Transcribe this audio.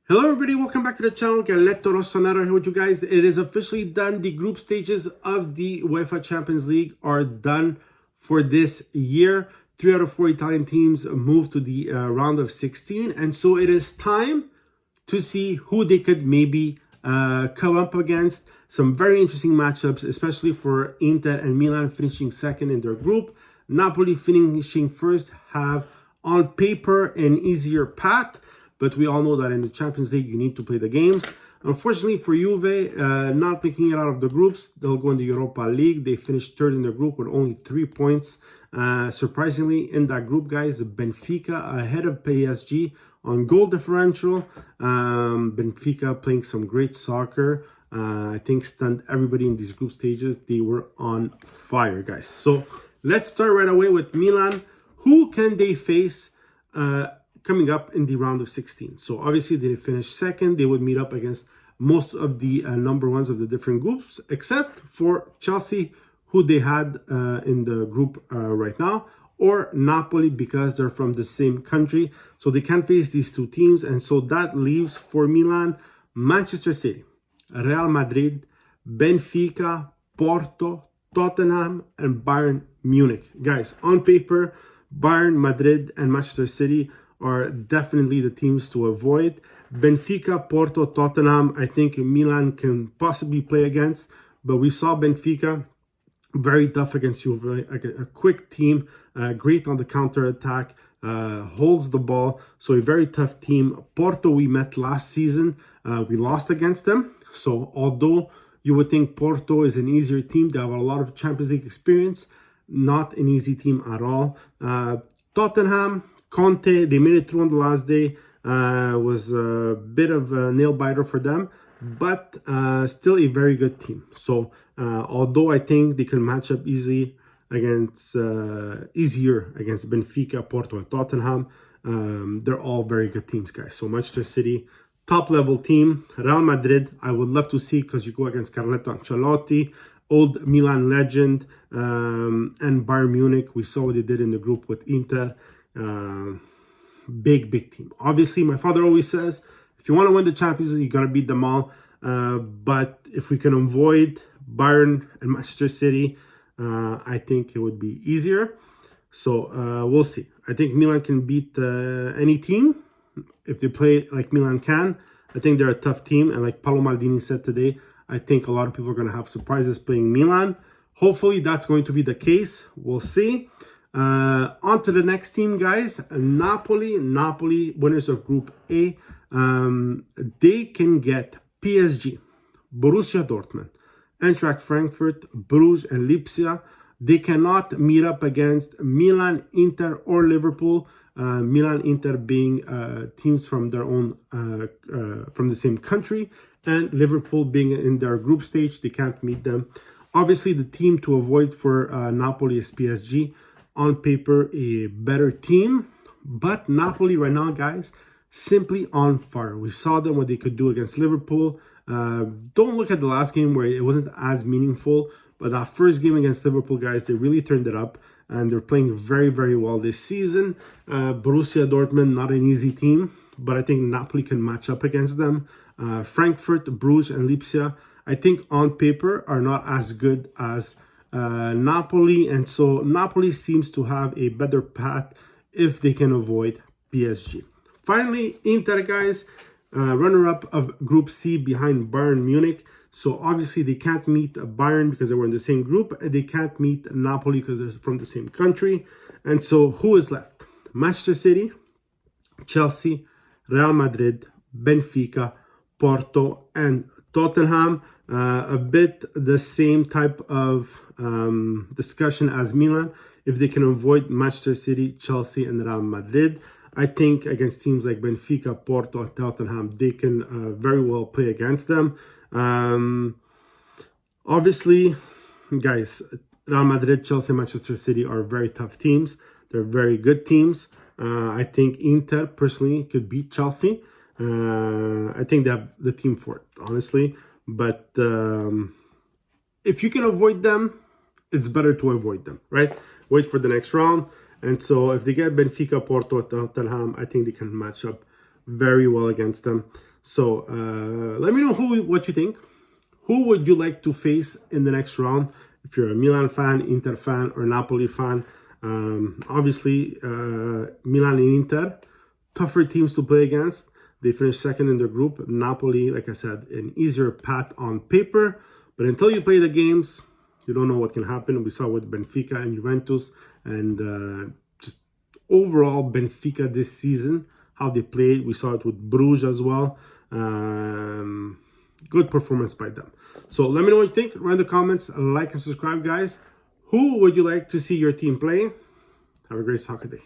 Hello everybody, welcome back to the channel. Galletto Rossonero here with you guys. It is officially done. The group stages of the UEFA Champions League are done for this year. 3 out of 4 Italian teams moved to the round of 16. And so it is time to see who they could maybe come up against. Some very interesting matchups, especially for Inter and Milan finishing second in their group. Napoli finishing first have on paper an easier path. But we all know that in the Champions League, you need to play the games. Unfortunately for Juve, not making it out of the groups, they'll go in the Europa League. They finished third in their group with only 3 points. Surprisingly, in that group, guys, Benfica ahead of PSG on goal differential. Benfica playing some great soccer. I think stunned everybody in these group stages. They were on fire, guys. So let's start right away with Milan. Who can they face coming up in the round of 16? So obviously they finished second. They would meet up against most of the number ones of the different groups, except for Chelsea, who they had in the group right now, or Napoli, because they're from the same country. So they can't face these two teams. And so that leaves for Milan, Manchester City, Real Madrid, Benfica, Porto, Tottenham, and Bayern Munich. Guys, on paper, Bayern, Madrid, and Manchester City are definitely the teams to avoid. Benfica, Porto, Tottenham, I think Milan can possibly play against, but we saw Benfica very tough against Juve, a quick team, great on the counter-attack, holds the ball, so a very tough team. Porto we met last season, we lost against them, so although you would think Porto is an easier team, they have a lot of Champions League experience, not an easy team at all. Tottenham, Conte, they made it through on the last day. Was a bit of a nail-biter for them, but still a very good team. So although I think they can match up easier against Benfica, Porto, and Tottenham, they're all very good teams, guys. So Manchester City, top-level team. Real Madrid, I would love to see, because you go against Carletto Ancelotti, old Milan legend, and Bayern Munich. We saw what they did in the group with Inter. Big team. Obviously, my father always says, if you want to win the Champions League, you got to beat them all. But if we can avoid Bayern and Manchester City, I think it would be easier. So we'll see. I think Milan can beat any team if they play like Milan can. I think they're a tough team, and like Paolo Maldini said today, I think a lot of people are going to have surprises playing Milan. Hopefully that's going to be the case. We'll see. On to the next team, guys. Napoli, winners of Group A. They can get PSG, Borussia Dortmund, Eintracht Frankfurt, Bruges, and Lipsia. They cannot meet up against Milan, Inter, or Liverpool. Milan, Inter being teams from their own, from the same country, and Liverpool being in their group stage. They can't meet them. Obviously, the team to avoid for Napoli is PSG. On paper, a better team, but Napoli right now, guys, simply on fire. We saw them what they could do against Liverpool. Don't look at the last game where it wasn't as meaningful, but that first game against Liverpool, guys, they really turned it up, and they're playing very well this season. Borussia Dortmund, not an easy team, but I think Napoli can match up against them. Frankfurt, Bruges, and Lipsia, I think on paper are not as good as Napoli, and so Napoli seems to have a better path if they can avoid PSG. Finally, Inter, guys, runner-up of Group C behind Bayern Munich. So obviously they can't meet Bayern because they were in the same group, and they can't meet Napoli because they're from the same country. And so who is left? Manchester City, Chelsea, Real Madrid, Benfica, Porto, and Tottenham. A bit the same type of discussion as Milan. If they can avoid Manchester City, Chelsea, and Real Madrid, I think against teams like Benfica, Porto, and Tottenham, they can very well play against them. Obviously, guys, Real Madrid, Chelsea, Manchester City are very tough teams. They're very good teams. I think Inter, personally, could beat Chelsea. I think they have the team for it, honestly. But if you can avoid them, it's better to avoid them, right? Wait for the next round. And so if they get Benfica, Porto, Tottenham, I think they can match up very well against them. So let me know what you think. Who would you like to face in the next round? If you're a Milan fan, Inter fan, or Napoli fan, obviously Milan and Inter, tougher teams to play against. They finished second in their group. Napoli, like I said, an easier path on paper. But until you play the games, you don't know what can happen. We saw with Benfica and Juventus, and just overall Benfica this season, how they played. We saw it with Bruges as well. Good performance by them. So let me know what you think. Write in the comments, like and subscribe, guys. Who would you like to see your team play? Have a great soccer day.